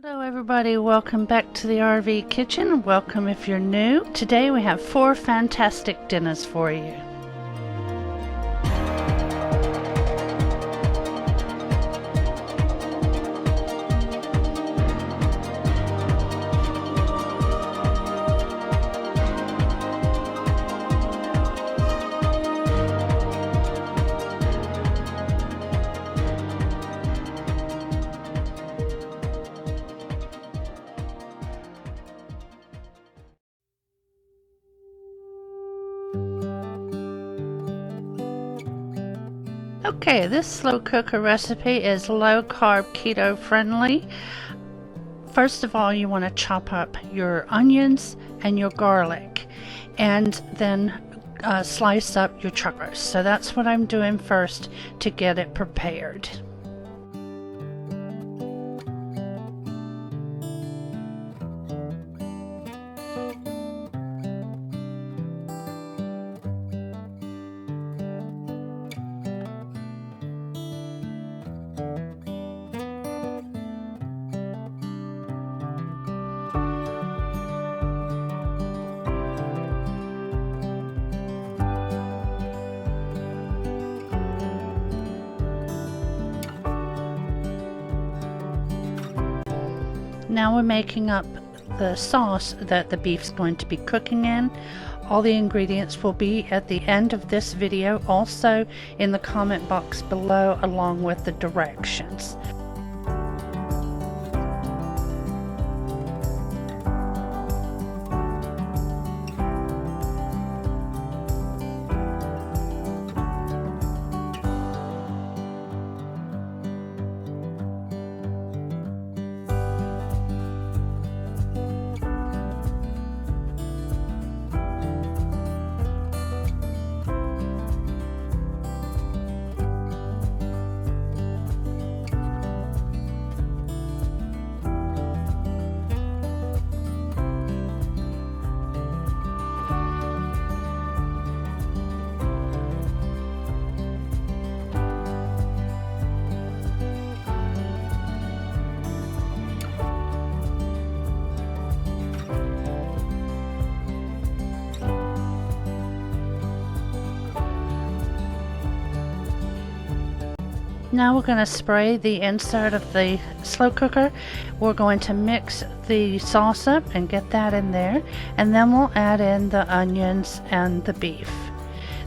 Hello everybody, welcome back to the RV Kitchen. Welcome if you're new. Today we have 4 fantastic dinners for you. Okay, this slow cooker recipe is low carb keto friendly. First of all, you want to chop up your onions and your garlic and then slice up your chocolates. So that's what I'm doing first to get it prepared. Now we're making up the sauce that the beef's going to be cooking in. All the ingredients will be at the end of this video, also in the comment box below, along with the directions. Now we're going to spray the inside of the slow cooker. We're going to mix the sauce up and get that in there, and then we'll add in the onions and the beef.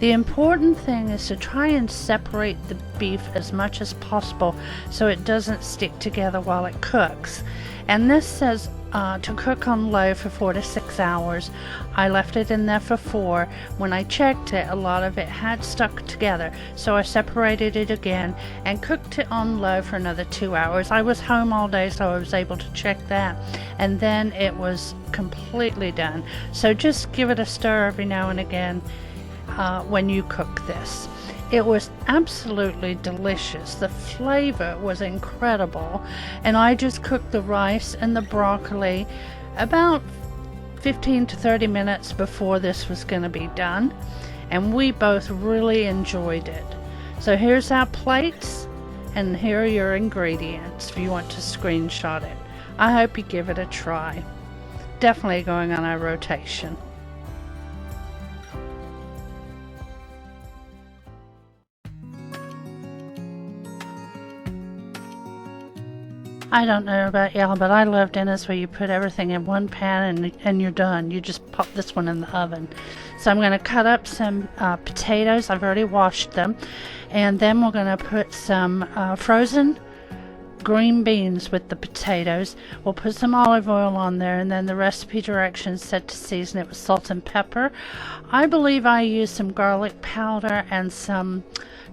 The important thing is to try and separate the beef as much as possible so it doesn't stick together while it cooks. And this says to cook on low for 4 to 6 hours. I left it in there for 4. When I checked it, a lot of it had stuck together, so I separated it again and cooked it on low for another 2 hours. I was home all day, so I was able to check that, and then it was completely done. So just give it a stir every now and again when you cook this. It was absolutely delicious. The flavor was incredible, and I just cooked the rice and the broccoli about 15 to 30 minutes before this was going to be done, and we both really enjoyed it. So here's our plates, and here are your ingredients if you want to screenshot it. I hope you give it a try. Definitely going on our rotation. I don't know about y'all, but I love dinners where you put everything in one pan and you're done. You just pop this one in the oven. So I'm going to cut up some potatoes. I've already washed them. And then we're going to put some frozen green beans with the potatoes. We'll put some olive oil on there, and then the recipe directions said to season it with salt and pepper. I believe I used some garlic powder and some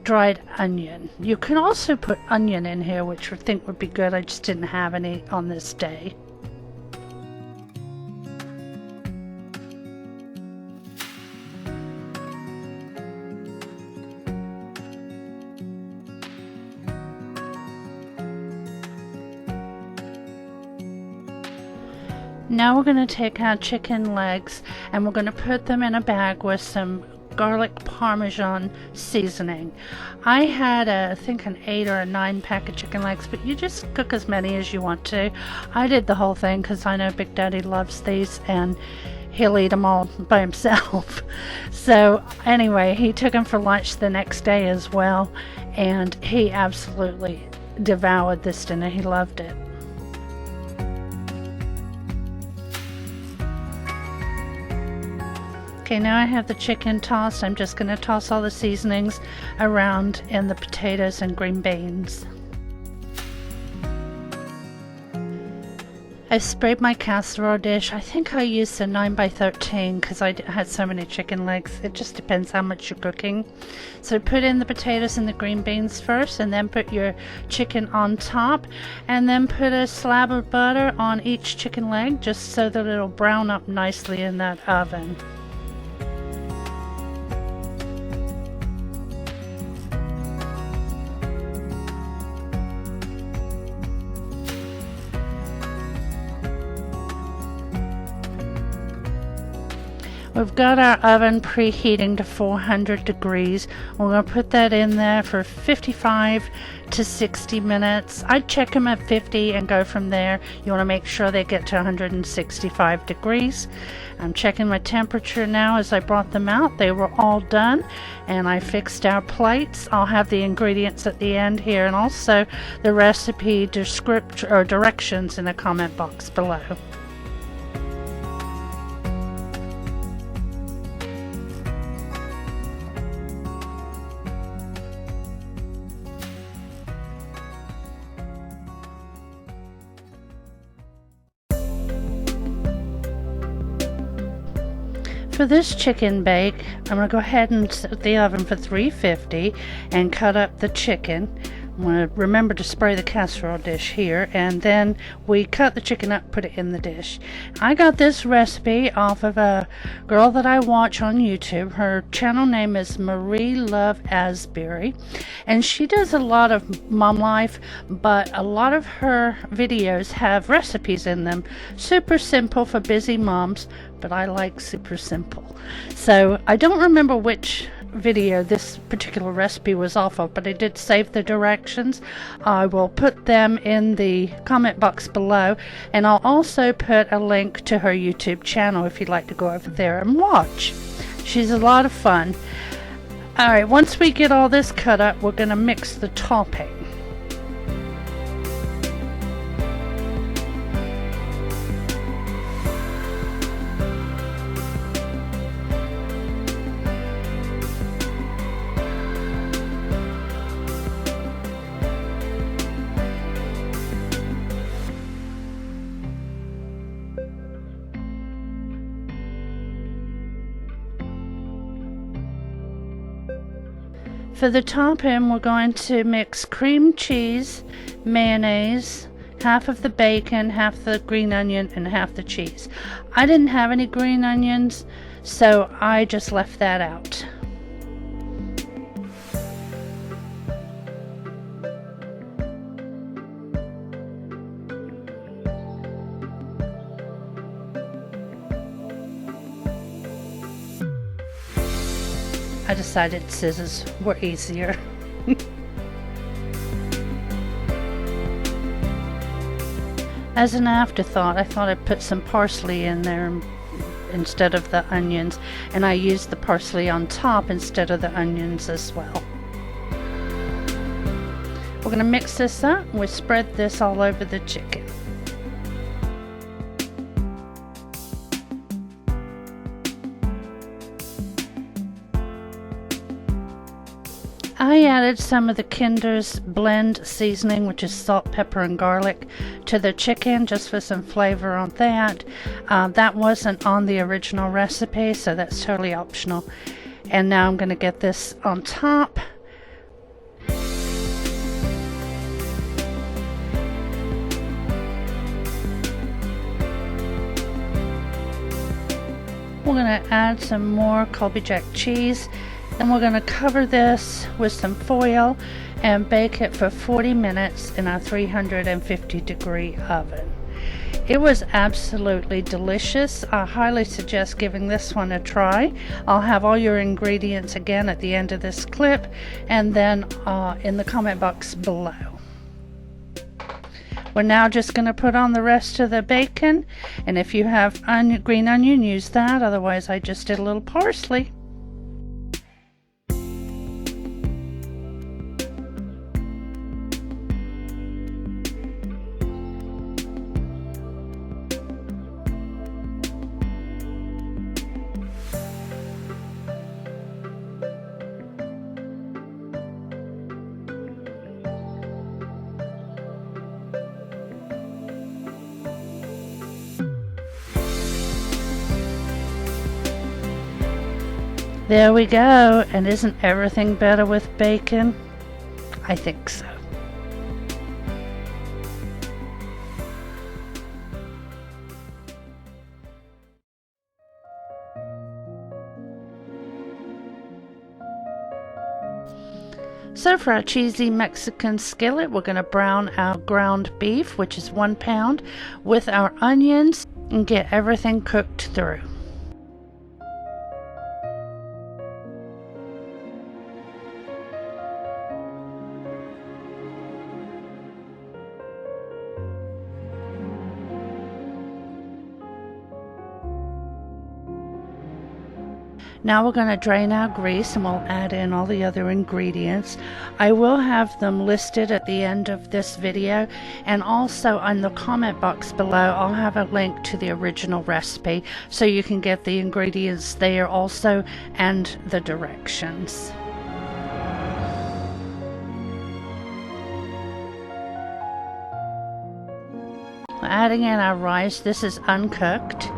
dried onion. You can also put onion in here, which I think would be good. I just didn't have any on this day. Now we're going to take our chicken legs and we're going to put them in a bag with some garlic parmesan seasoning. I had I think an 8 or a 9 pack of chicken legs, but you just cook as many as you want to. I did the whole thing because I know Big Daddy loves these and he'll eat them all by himself. So anyway, he took them for lunch the next day as well, and he absolutely devoured this dinner. He loved it. Okay, now I have the chicken tossed. I'm just going to toss all the seasonings around in the potatoes and green beans. I sprayed my casserole dish. I think I used a 9x13 because I had so many chicken legs. It just depends how much you're cooking. So put in the potatoes and the green beans first, and then put your chicken on top, and then put a slab of butter on each chicken leg just so that it'll brown up nicely in that oven. We've got our oven preheating to 400 degrees. We're going to put that in there for 55 to 60 minutes. I'd check them at 50 and go from there. You want to make sure they get to 165 degrees. I'm checking my temperature now as I brought them out. They were all done, and I fixed our plates. I'll have the ingredients at the end here, and also the recipe description or directions in the comment box below. For this chicken bake, I'm going to go ahead and set the oven for 350 and cut up the chicken. I'm going to remember to spray the casserole dish here, and then we cut the chicken up, put it in the dish. I got this recipe off of a girl that I watch on YouTube. Her channel name is Marie Love Asbury, and she does a lot of mom life, but a lot of her videos have recipes in them. Super simple for busy moms, but I like super simple. So I don't remember which video this particular recipe was off of, but I did save the directions. I will put them in the comment box below, and I'll also put a link to her YouTube channel if you'd like to go over there and watch. She's a lot of fun. Alright, once we get all this cut up, we're going to mix the topping. For the topping, we're going to mix cream cheese, mayonnaise, half of the bacon, half the green onion, and half the cheese. I didn't have any green onions, so I just left that out. I decided scissors were easier. As an afterthought, I thought I'd put some parsley in there instead of the onions, and I used the parsley on top instead of the onions as well. We're going to mix this up. We spread this all over the chicken. I added some of the Kinder's blend seasoning, which is salt, pepper, and garlic, to the chicken just for some flavor on that. That wasn't on the original recipe, so that's totally optional. And now I'm going to get this on top. We're going to add some more Colby Jack cheese. Then we're going to cover this with some foil and bake it for 40 minutes in our 350 degree oven. It was absolutely delicious. I highly suggest giving this one a try. I'll have all your ingredients again at the end of this clip and then in the comment box below. We're now just going to put on the rest of the bacon, and if you have green onion, use that. Otherwise, I just did a little parsley. There we go, and isn't everything better with bacon? I think so. So for our cheesy Mexican skillet, we're going to brown our ground beef, which is 1 pound, with our onions and get everything cooked through. Now we're going to drain our grease and we'll add in all the other ingredients. I will have them listed at the end of this video, and also on the comment box below I'll have a link to the original recipe so you can get the ingredients there also and the directions. Adding in our rice. This is uncooked.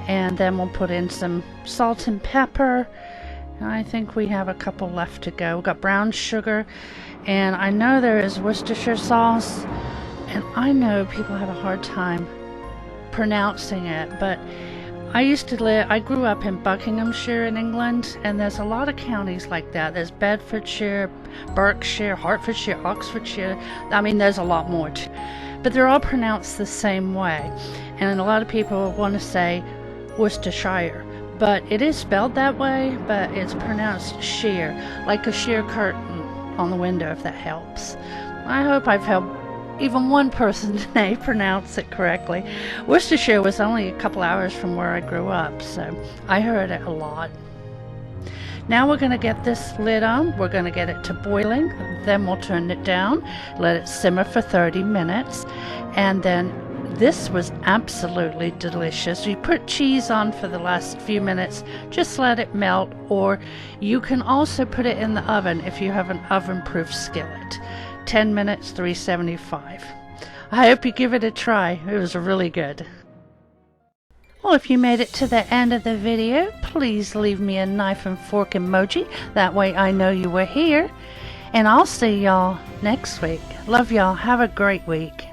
And then we'll put in some salt and pepper. And I think we have a couple left to go. We've got brown sugar, and I know there is Worcestershire sauce, and I know people have a hard time pronouncing it, but I grew up in Buckinghamshire in England, and there's a lot of counties like that. There's Bedfordshire, Berkshire, Hertfordshire, Oxfordshire. I mean, there's a lot more too. But they're all pronounced the same way. And a lot of people want to say Worcestershire, but it is spelled that way, but it's pronounced sheer, like a sheer curtain on the window, if that helps. I hope I've helped even one person today pronounce it correctly. Worcestershire was only a couple hours from where I grew up, so I heard it a lot. Now we're going to get this lid on. We're going to get it to boiling, then we'll turn it down, let it simmer for 30 minutes, and then this was absolutely delicious. You put cheese on for the last few minutes, just let it melt, or you can also put it in the oven if you have an oven-proof skillet. 10 minutes, 375. I hope you give it a try. It was really good. Well, if you made it to the end of the video, please leave me a knife and fork emoji. That way I know you were here. And I'll see y'all next week. Love y'all. Have a great week.